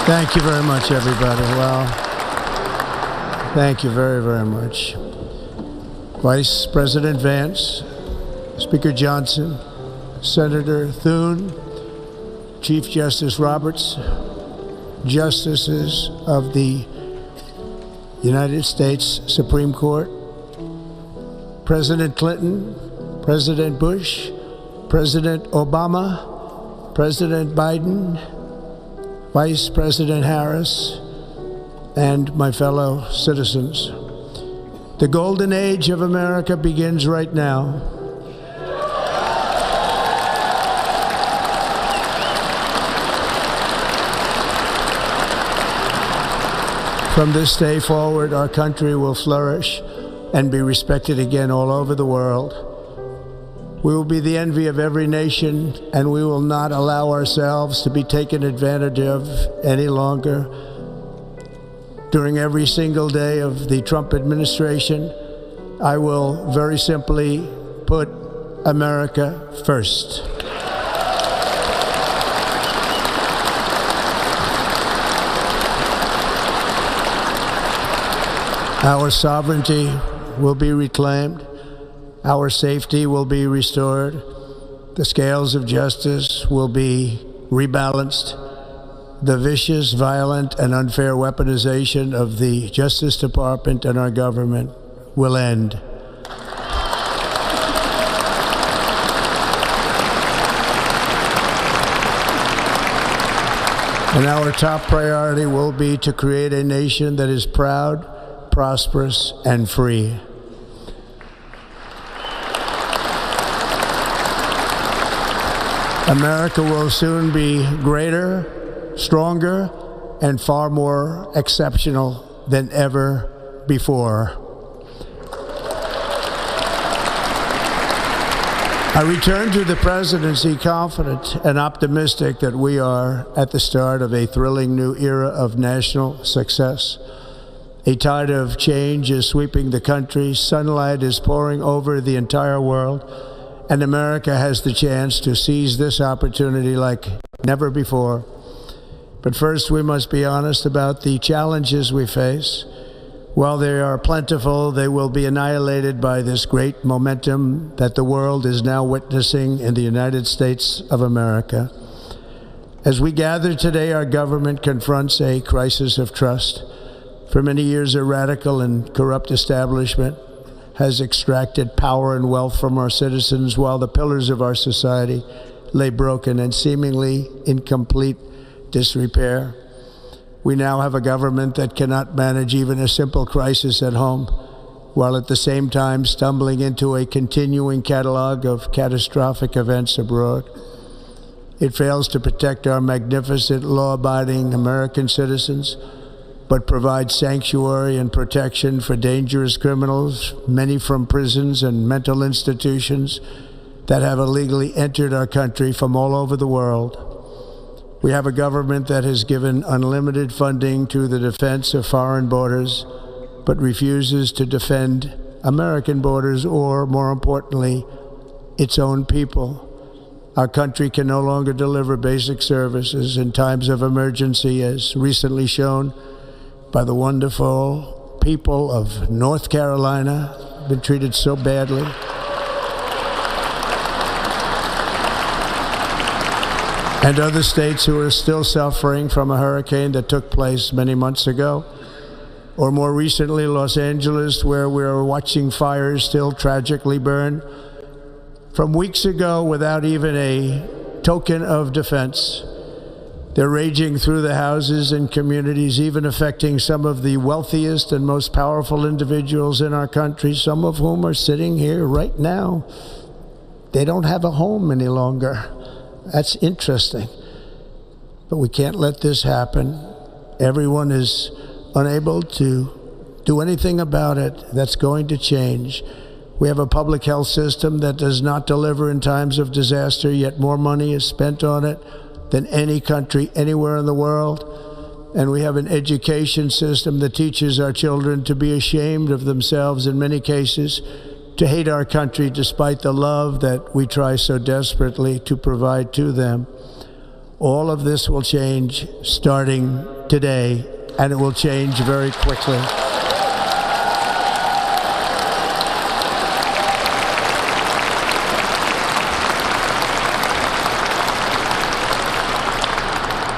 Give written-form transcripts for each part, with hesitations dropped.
Thank you very much, everybody. Well, thank you very, very much. Vice President Vance, Speaker Johnson, Senator Thune, Chief Justice Roberts, Justices of the United States Supreme Court, President Clinton, President Bush, President Obama, President Biden, Vice President Harris, and my fellow citizens. The golden age of America begins right now. From this day forward, our country will flourish and be respected again all over the world. We will be the envy of every nation, and we will not allow ourselves to be taken advantage of any longer. During every single day of the Trump administration, I will very simply put America first. Our sovereignty will be reclaimed. Our safety will be restored. The scales of justice will be rebalanced. The vicious, violent, and unfair weaponization of the Justice Department and our government will end. And our top priority will be to create a nation that is proud, prosperous, and free. America will soon be greater, stronger, and far more exceptional than ever before. I return to the presidency confident and optimistic that we are at the start of a thrilling new era of national success. A tide of change is sweeping the country, sunlight is pouring over the entire world, and America has the chance to seize this opportunity like never before. But first, we must be honest about the challenges we face. While they are plentiful, they will be annihilated by this great momentum that the world is now witnessing in the United States of America. As we gather today, our government confronts a crisis of trust. For many years, a radical and corrupt establishment has extracted power and wealth from our citizens while the pillars of our society lay broken and seemingly in complete disrepair. We now have a government that cannot manage even a simple crisis at home, while at the same time stumbling into a continuing catalog of catastrophic events abroad. It fails to protect our magnificent, law-abiding American citizens, but provides sanctuary and protection for dangerous criminals, many from prisons and mental institutions that have illegally entered our country from all over the world. We have a government that has given unlimited funding to the defense of foreign borders, but refuses to defend American borders or, more importantly, its own people. Our country can no longer deliver basic services in times of emergency, as recently shown by the wonderful people of North Carolina, been treated so badly. And other states who are still suffering from a hurricane that took place many months ago. Or more recently, Los Angeles, where we're watching fires still tragically burn from weeks ago without even a token of defense. They're raging through the houses and communities, even affecting some of the wealthiest and most powerful individuals in our country, some of whom are sitting here right now. They don't have a home any longer. That's interesting. But we can't let this happen. Everyone is unable to do anything about it. That's going to change. We have a public health system that does not deliver in times of disaster, yet more money is spent on it than any country anywhere in the world. And we have an education system that teaches our children to be ashamed of themselves in many cases, to hate our country despite the love that we try so desperately to provide to them. All of this will change starting today, and it will change very quickly.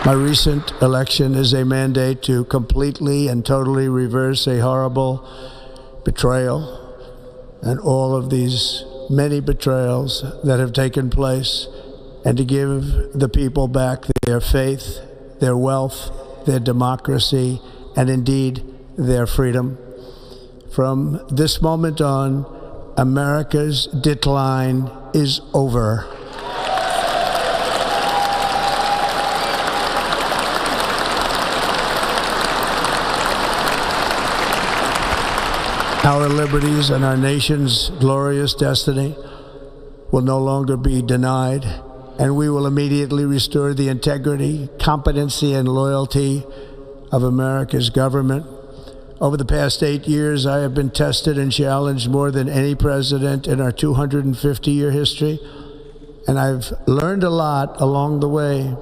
My recent election is a mandate to completely and totally reverse a horrible betrayal and all of these many betrayals that have taken place, and to give the people back their faith, their wealth, their democracy, and indeed their freedom. From this moment on, America's decline is over. Our liberties and our nation's glorious destiny will no longer be denied, and we will immediately restore the integrity, competency, and loyalty of America's government. Over the past 8 years, I have been tested and challenged more than any president in our 250-year history, and I've learned a lot along the way.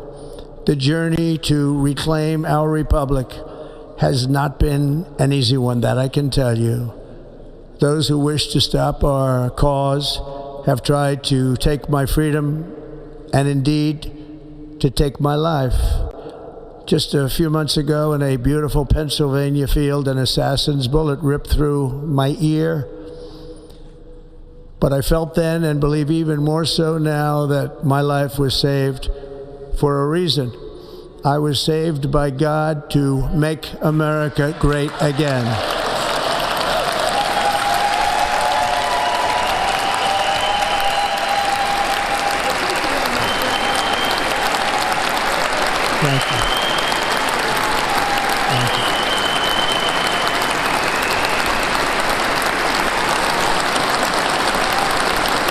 The journey to reclaim our republic has not been an easy one, that I can tell you. Those who wish to stop our cause have tried to take my freedom and indeed to take my life. Just a few months ago in a beautiful Pennsylvania field, an assassin's bullet ripped through my ear. But I felt then, and believe even more so now, that my life was saved for a reason. I was saved by God to make America great again. Thank you. Thank you.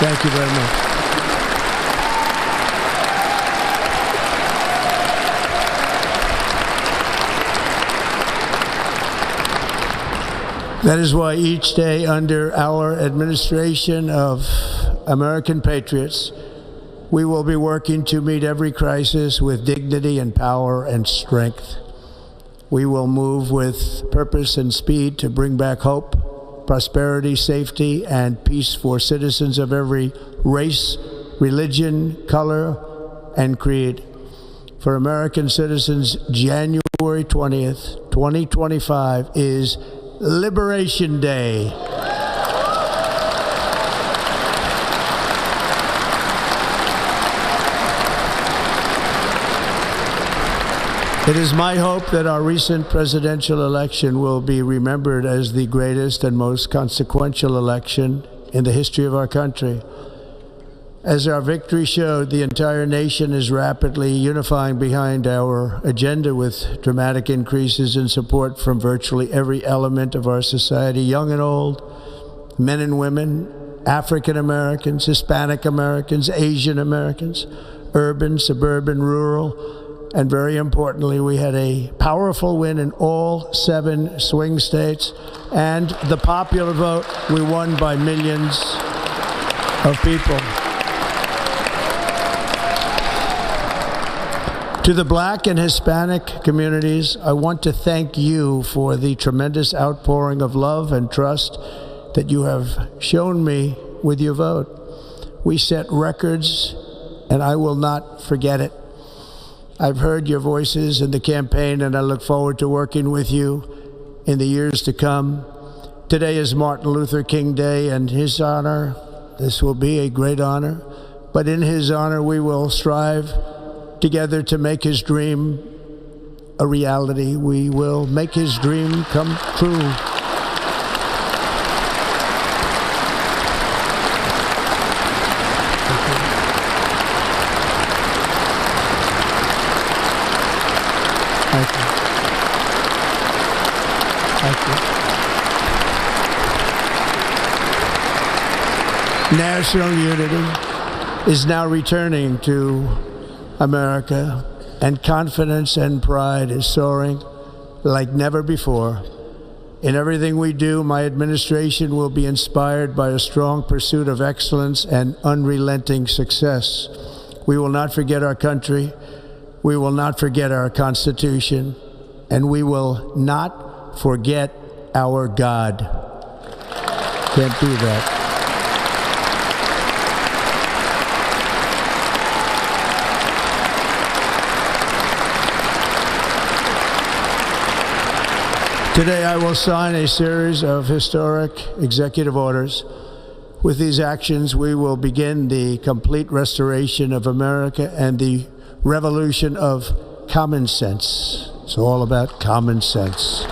Thank you very much. That is why each day under our administration of American patriots, we will be working to meet every crisis with dignity and power and strength. We will move with purpose and speed to bring back hope, prosperity, safety, and peace for citizens of every race, religion, color, and creed. For American citizens, January 20th, 2025 is Liberation Day. It is my hope that our recent presidential election will be remembered as the greatest and most consequential election in the history of our country. As our victory showed, the entire nation is rapidly unifying behind our agenda with dramatic increases in support from virtually every element of our society, young and old, men and women, African Americans, Hispanic Americans, Asian Americans, urban, suburban, rural, and very importantly, we had a powerful win in all 7 swing states, and the popular vote, we won by millions of people. To the Black and Hispanic communities, I want to thank you for the tremendous outpouring of love and trust that you have shown me with your vote. We set records, and I will not forget it. I've heard your voices in the campaign, and I look forward to working with you in the years to come. Today is Martin Luther King Day, and his honor, this will be a great honor, but in his honor we will strive together to make his dream a reality. We will make his dream come true. Thank you. Thank you. National unity is now returning to America, and confidence and pride is soaring like never before. In everything we do, my administration will be inspired by a strong pursuit of excellence and unrelenting success. We will not forget our country, We will not forget our Constitution, and we will not forget our God. Can't do that. Today I will sign a series of historic executive orders. With these actions, we will begin the complete restoration of America and the revolution of common sense. It's all about common sense.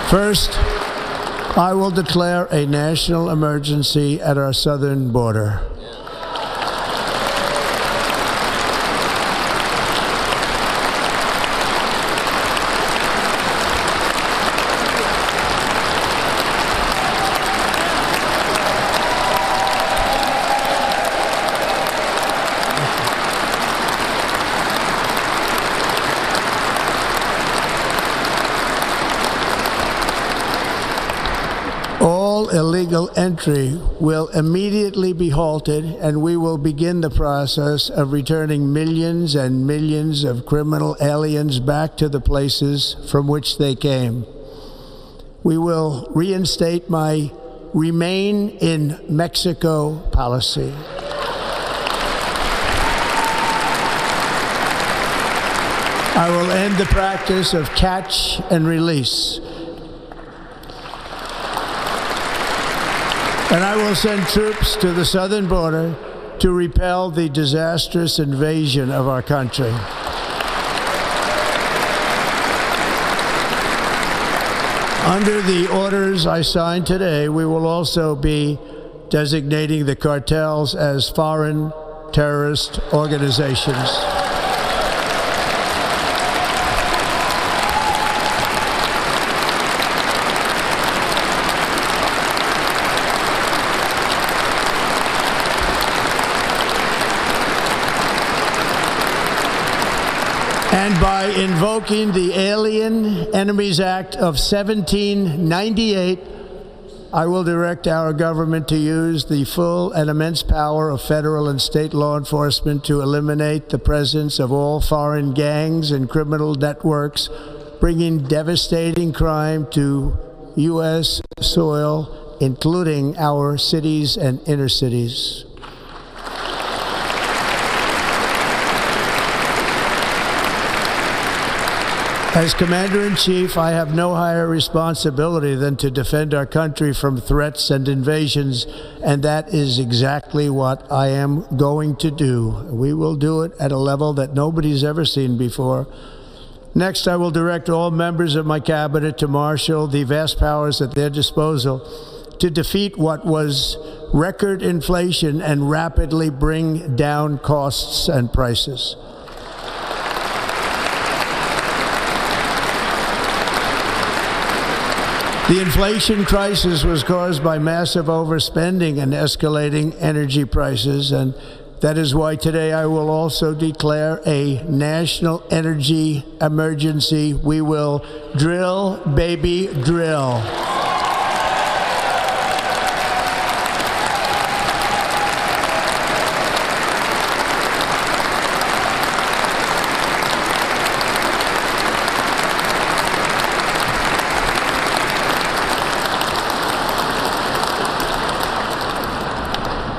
First, I will declare a national emergency at our southern border. All illegal entry will immediately be halted, and we will begin the process of returning millions and millions of criminal aliens back to the places from which they came. We will reinstate my Remain in Mexico policy. I will end the practice of catch and release. And I will send troops to the southern border to repel the disastrous invasion of our country. Under the orders I signed today, we will also be designating the cartels as foreign terrorist organizations. And by invoking the Alien Enemies Act of 1798, I will direct our government to use the full and immense power of federal and state law enforcement to eliminate the presence of all foreign gangs and criminal networks, bringing devastating crime to U.S. soil, including our cities and inner cities. As Commander-in-Chief, I have no higher responsibility than to defend our country from threats and invasions, and that is exactly what I am going to do. We will do it at a level that nobody's ever seen before. Next, I will direct all members of my cabinet to marshal the vast powers at their disposal to defeat what was record inflation and rapidly bring down costs and prices. The inflation crisis was caused by massive overspending and escalating energy prices, and that is why today I will also declare a national energy emergency. We will drill, baby, drill.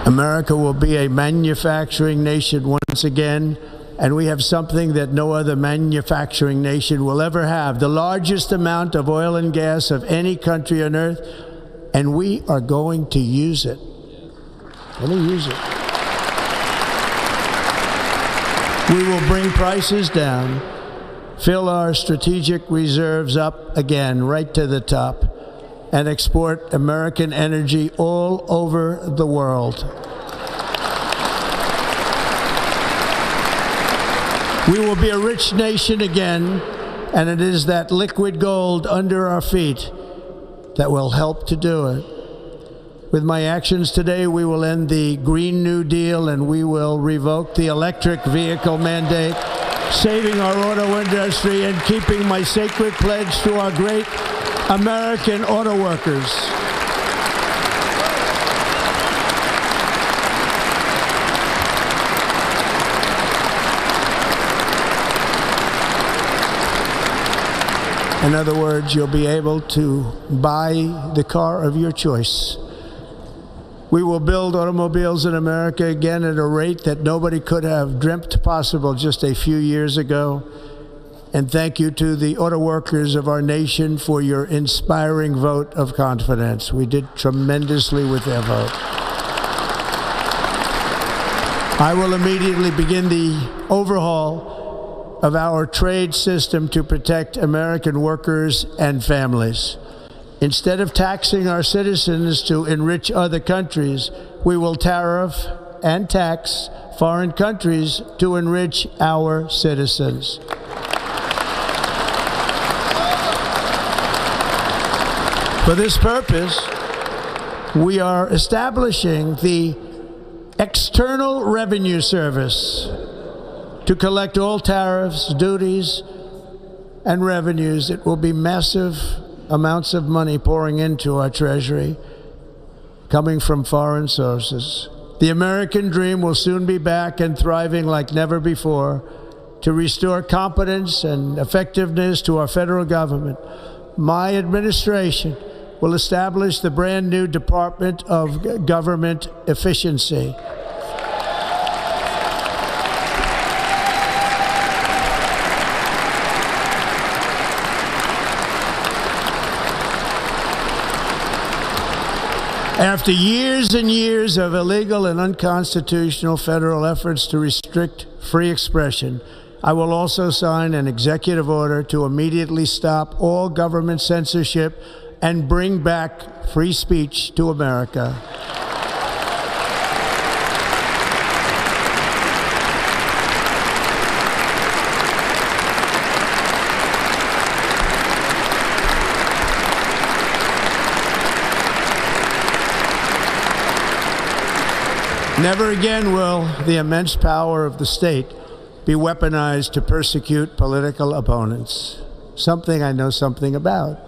America will be a manufacturing nation once again, and we have something that no other manufacturing nation will ever have, the largest amount of oil and gas of any country on earth, and we are going to use it. Let me use it. We will bring prices down, fill our strategic reserves up again, right to the top, and export American energy all over the world. We will be a rich nation again, and it is that liquid gold under our feet that will help to do it. With my actions today, we will end the Green New Deal, and we will revoke the electric vehicle mandate, saving our auto industry and keeping my sacred pledge to our great American auto workers. In other words, you'll be able to buy the car of your choice. We will build automobiles in America again at a rate that nobody could have dreamt possible just a few years ago. And thank you to the auto workers of our nation for your inspiring vote of confidence. We did tremendously with their vote. I will immediately begin the overhaul of our trade system to protect American workers and families. Instead of taxing our citizens to enrich other countries, we will tariff and tax foreign countries to enrich our citizens. For this purpose, we are establishing the External Revenue Service to collect all tariffs, duties, and revenues. It will be massive amounts of money pouring into our treasury, coming from foreign sources. The American dream will soon be back and thriving like never before. To restore competence and effectiveness to our federal government, my administration will establish the brand new Department of Government Efficiency. After years and years of illegal and unconstitutional federal efforts to restrict free expression, I will also sign an executive order to immediately stop all government censorship and bring back free speech to America. Never again will the immense power of the state be weaponized to persecute political opponents, something I know something about.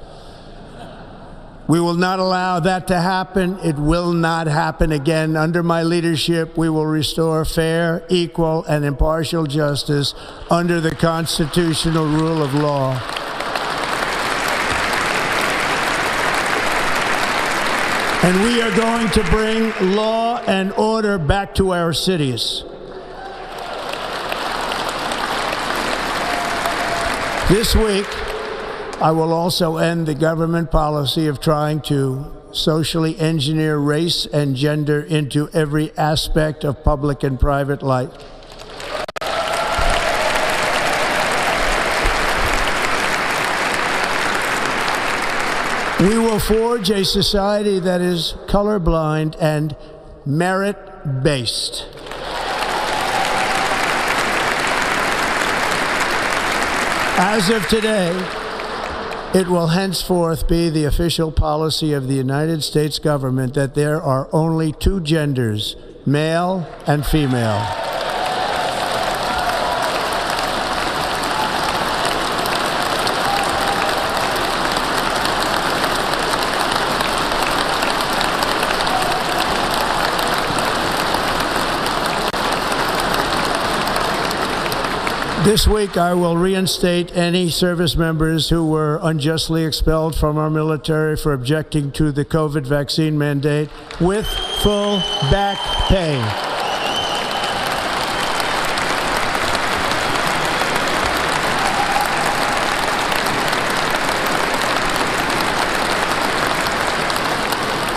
We will not allow that to happen. It will not happen again. Under my leadership, we will restore fair, equal, and impartial justice under the constitutional rule of law. And we are going to bring law and order back to our cities. This week, I will also end the government policy of trying to socially engineer race and gender into every aspect of public and private life. We will forge a society that is colorblind and merit-based. As of today, it will henceforth be the official policy of the United States government that there are only two genders, male and female. This week, I will reinstate any service members who were unjustly expelled from our military for objecting to the COVID vaccine mandate with full back pay.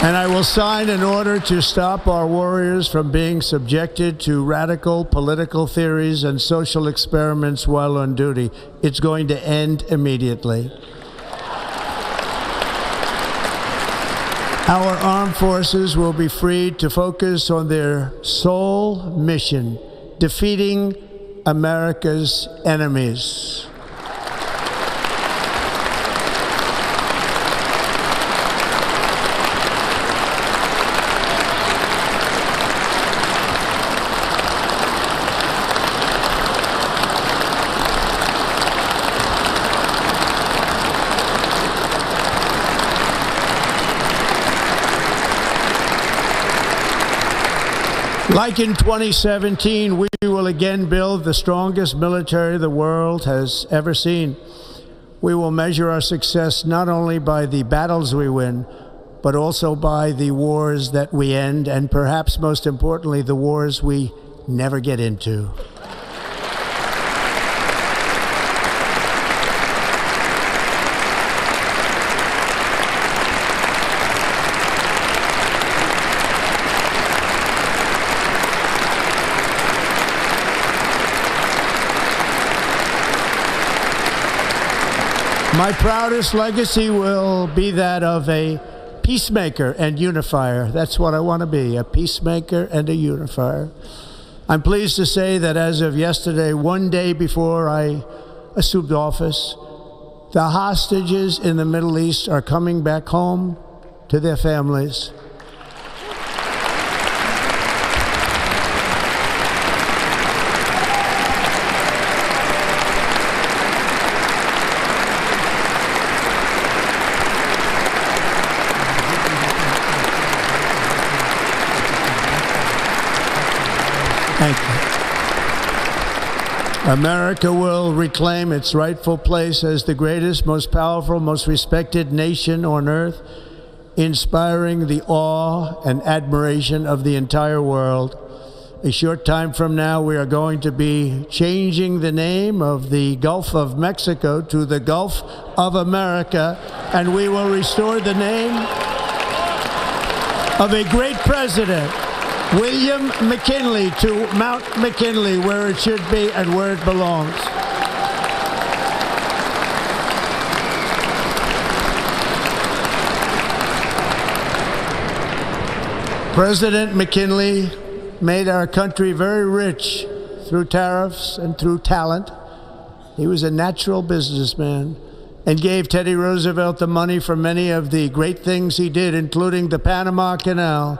And I will sign an order to stop our warriors from being subjected to radical political theories and social experiments while on duty. It's going to end immediately. Our armed forces will be freed to focus on their sole mission, defeating America's enemies. Like in 2017, we will again build the strongest military the world has ever seen. We will measure our success not only by the battles we win, but also by the wars that we end, and perhaps most importantly, the wars we never get into. My proudest legacy will be that of a peacemaker and unifier. That's what I want to be, a peacemaker and a unifier. I'm pleased to say that as of yesterday, one day before I assumed office, the hostages in the Middle East are coming back home to their families. Thank you. America will reclaim its rightful place as the greatest, most powerful, most respected nation on earth, inspiring the awe and admiration of the entire world. A short time from now, we are going to be changing the name of the Gulf of Mexico to the Gulf of America, and we will restore the name of a great president, William McKinley, to Mount McKinley, where it should be and where it belongs. President McKinley made our country very rich through tariffs and through talent. He was a natural businessman and gave Teddy Roosevelt the money for many of the great things he did, including the Panama Canal,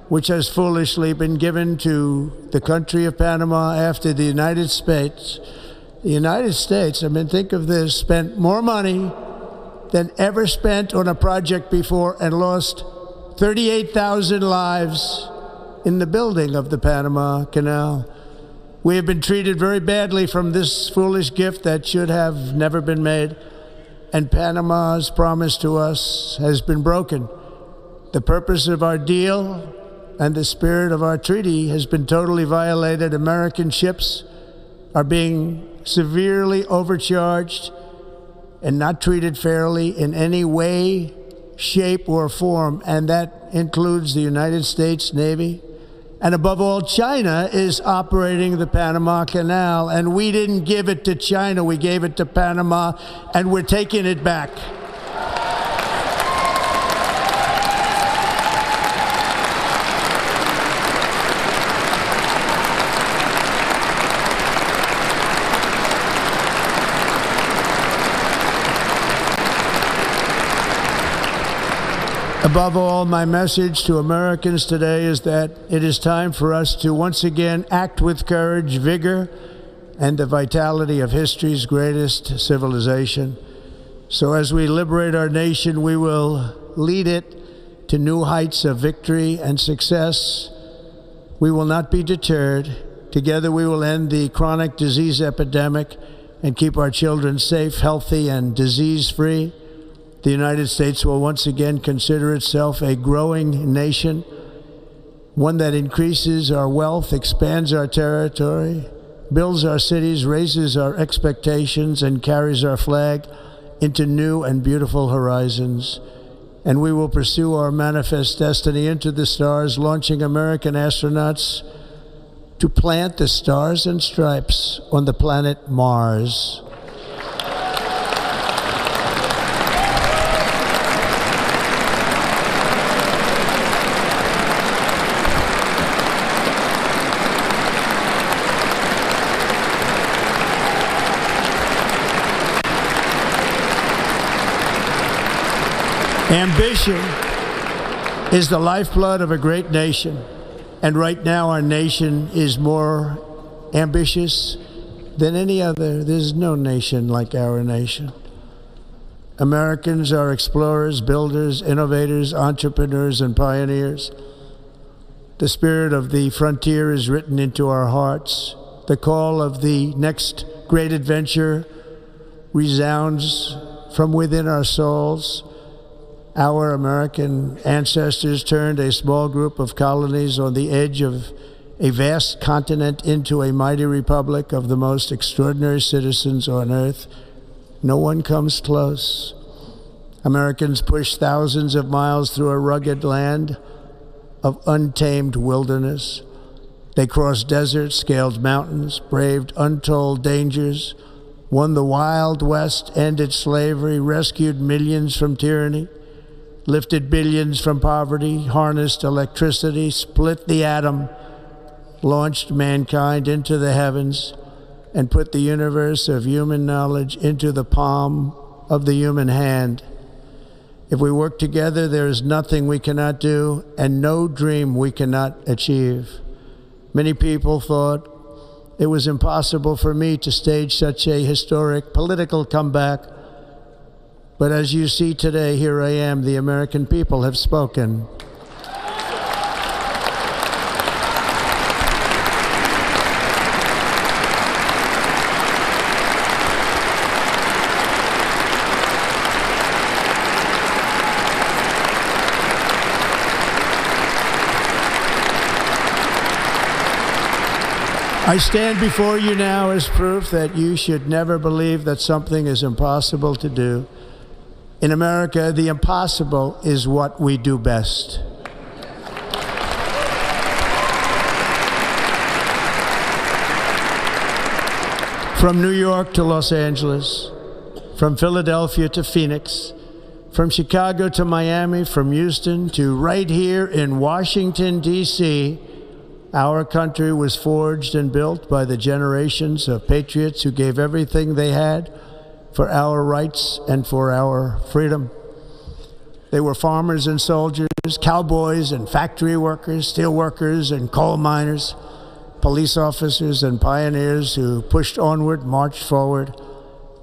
which has foolishly been given to the country of Panama after the United States. The United States, I mean, think of this, spent more money than ever spent on a project before and lost 38,000 lives in the building of the Panama Canal. We have been treated very badly from this foolish gift that should have never been made, and Panama's promise to us has been broken. The purpose of our deal and the spirit of our treaty has been totally violated. American ships are being severely overcharged and not treated fairly in any way, shape, or form, and that includes the United States Navy. And above all, China is operating the Panama Canal, and we didn't give it to China, we gave it to Panama, and we're taking it back. Above all, my message to Americans today is that it is time for us to once again act with courage, vigor, and the vitality of history's greatest civilization. So as we liberate our nation, we will lead it to new heights of victory and success. We will not be deterred. Together we will end the chronic disease epidemic and keep our children safe, healthy, and disease-free. The United States will once again consider itself a growing nation, one that increases our wealth, expands our territory, builds our cities, raises our expectations, and carries our flag into new and beautiful horizons. And we will pursue our manifest destiny into the stars, launching American astronauts to plant the stars and stripes on the planet Mars. Ambition is the lifeblood of a great nation, and right now our nation is more ambitious than any other. There's no nation like our nation. Americans are explorers, builders, innovators, entrepreneurs, and pioneers. The spirit of the frontier is written into our hearts. The call of the next great adventure resounds from within our souls. Our American ancestors turned a small group of colonies on the edge of a vast continent into a mighty republic of the most extraordinary citizens on earth. No one comes close. Americans pushed thousands of miles through a rugged land of untamed wilderness. They crossed deserts, scaled mountains, braved untold dangers, won the Wild West, ended slavery, rescued millions from tyranny, lifted billions from poverty, harnessed electricity, split the atom, launched mankind into the heavens, and put the universe of human knowledge into the palm of the human hand. If we work together, there is nothing we cannot do and no dream we cannot achieve. Many people thought it was impossible for me to stage such a historic political comeback. But as you see today, here I am. The American people have spoken. I stand before you now as proof that you should never believe that something is impossible to do. In America, the impossible is what we do best. From New York to Los Angeles, from Philadelphia to Phoenix, from Chicago to Miami, from Houston to right here in Washington, D.C., our country was forged and built by the generations of patriots who gave everything they had for our rights and for our freedom. They were farmers and soldiers, cowboys and factory workers, steel workers and coal miners, police officers and pioneers who pushed onward, marched forward,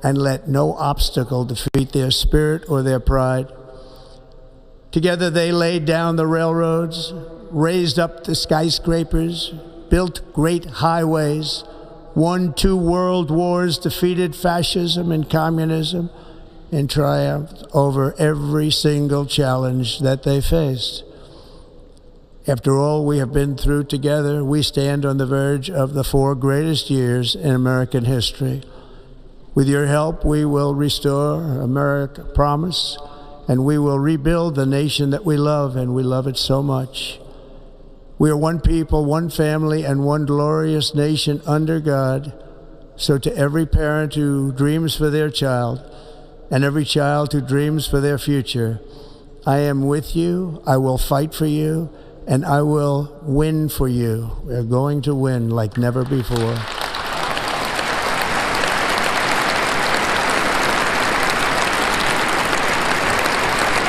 and let no obstacle defeat their spirit or their pride. Together they laid down the railroads, raised up the skyscrapers, built great highways, won 2 world wars, defeated fascism and communism, and triumphed over every single challenge that they faced. After all we have been through together, we stand on the verge of the 4 greatest years in American history. With your help, we will restore America, promise, and we will rebuild the nation that we love, and we love it so much. We are one people, one family, and one glorious nation under God. So to every parent who dreams for their child, and every child who dreams for their future, I am with you, I will fight for you, and I will win for you. We're going to win like never before.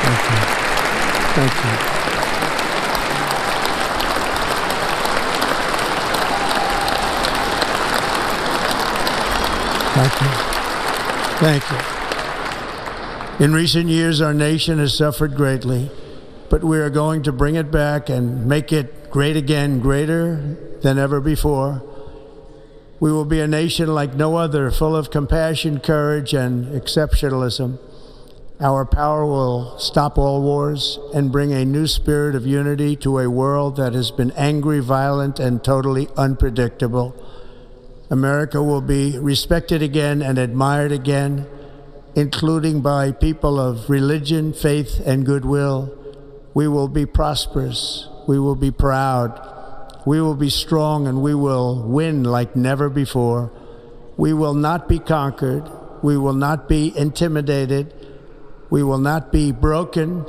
Thank you. Thank you. Thank you. Thank you. In recent years, our nation has suffered greatly, but we are going to bring it back and make it great again, greater than ever before. We will be a nation like no other, full of compassion, courage, and exceptionalism. Our power will stop all wars and bring a new spirit of unity to a world that has been angry, violent, and totally unpredictable. America will be respected again and admired again, including by people of religion, faith, and goodwill. We will be prosperous. We will be proud. We will be strong, and we will win like never before. We will not be conquered. We will not be intimidated. We will not be broken,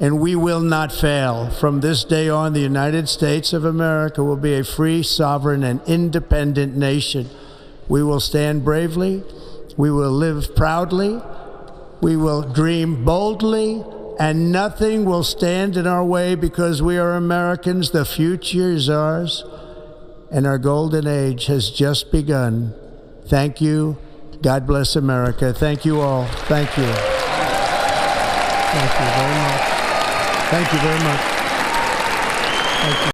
and we will not fail. From this day on, the United States of America will be a free, sovereign, and independent nation. We will stand bravely. We will live proudly. We will dream boldly, and nothing will stand in our way because we are Americans. The future is ours, and our golden age has just begun. Thank you. God bless America. Thank you all. Thank you. Thank you very much. Thank you very much. Thank you.